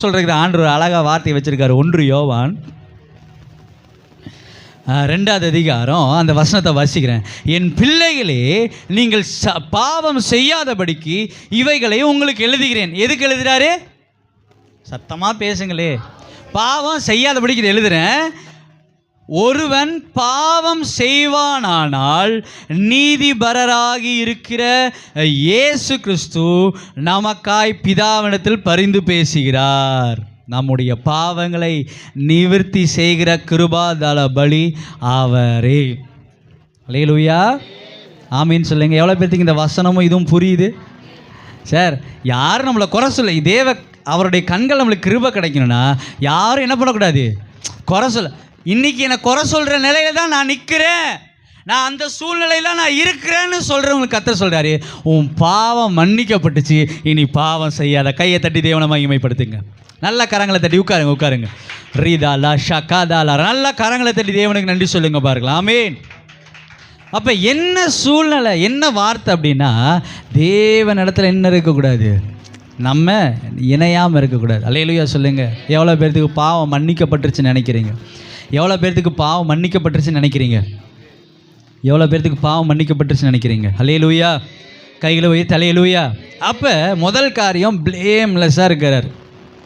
சொல்றதுக்கு ஆண்டவர் ஒரு அழகா வார்த்தை வச்சிருக்காரு. 1 யோவான் 2வது அதிகாரம் அந்த வசனத்தை வாசிக்கிறேன். என் பிள்ளைகளே, நீங்கள் பாவம் செய்யாதபடிக்கு இவைகளை உங்களுக்கு எழுதுகிறேன். எதுக்கு எழுதுறாரு? சத்தமா பேசுங்களே. பாவம் செய்யாதபடிக்கு இதை எழுதுறேன். ஒருவன் பாவம் செய்வானானால் நீதிபரராகி இருக்கிற இயேசு கிறிஸ்து நமக்காய் பிதாவினிடத்தில் பரிந்து பேசுகிறார். நம்முடைய பாவங்களை நிவர்த்தி செய்கிற கிருபாதல பலி அவரே. அல்லேலூயா, ஆமீன் சொல்லுங்க. எவ்வளோ பேர்த்துக்கு இந்த வசனமும் இதுவும் புரியுது? சார், யாரும் நம்மளை குறை சொல்ல, அவருடைய கண்கள் நம்மளுக்கு கிருபை கிடைக்கணும்னா யாரும் என்ன பண்ணக்கூடாது? குறை சொல்ல. இன்றைக்கி என்னை குறை சொல்கிற நிலையில தான் நான் நிற்கிறேன், நான் அந்த சூழ்நிலையில் நான் இருக்கிறேன்னு சொல்கிறவங்களுக்கு கர்த்தர் சொல்கிறாரு, உன் பாவம் மன்னிக்கப்பட்டுச்சு, இனி பாவம் செய்யாத. கையை தட்டி தேவனை மகிமைப்படுத்துங்க. நல்ல கரங்களை தட்டி உட்காருங்க. ரீதாலா ஷகாதாலா, நல்ல கரங்களை தட்டி தேவனுக்கு நன்றி சொல்லுங்க. பாருங்களா, ஆமீன். அப்போ என்ன சூழ்நிலை, என்ன வார்த்தை அப்படின்னா, தேவன் இடத்துல என்ன இருக்கக்கூடாது? நம்ம இணையாமல் இருக்கக்கூடாது. அல்லேலூயா சொல்லுங்க. எவ்வளோ பேர்த்துக்கு பாவம் மன்னிக்கப்பட்டுருச்சுன்னு நினைக்கிறீங்க? எவ்வளோ பேர்த்துக்கு பாவம் மன்னிக்கப்பட்டுருச்சுன்னு நினைக்கிறீங்க? எவ்வளோ பேர்த்துக்கு பாவம் மன்னிக்கப்பட்டுருச்சுன்னு நினைக்கிறீங்க? அல்லேலூயா. கைகளை உயர்த்தி அல்லேலூயா. அப்போ முதல் காரியம் பிளேம்லெஸ்ஸாக இருக்கிறார்.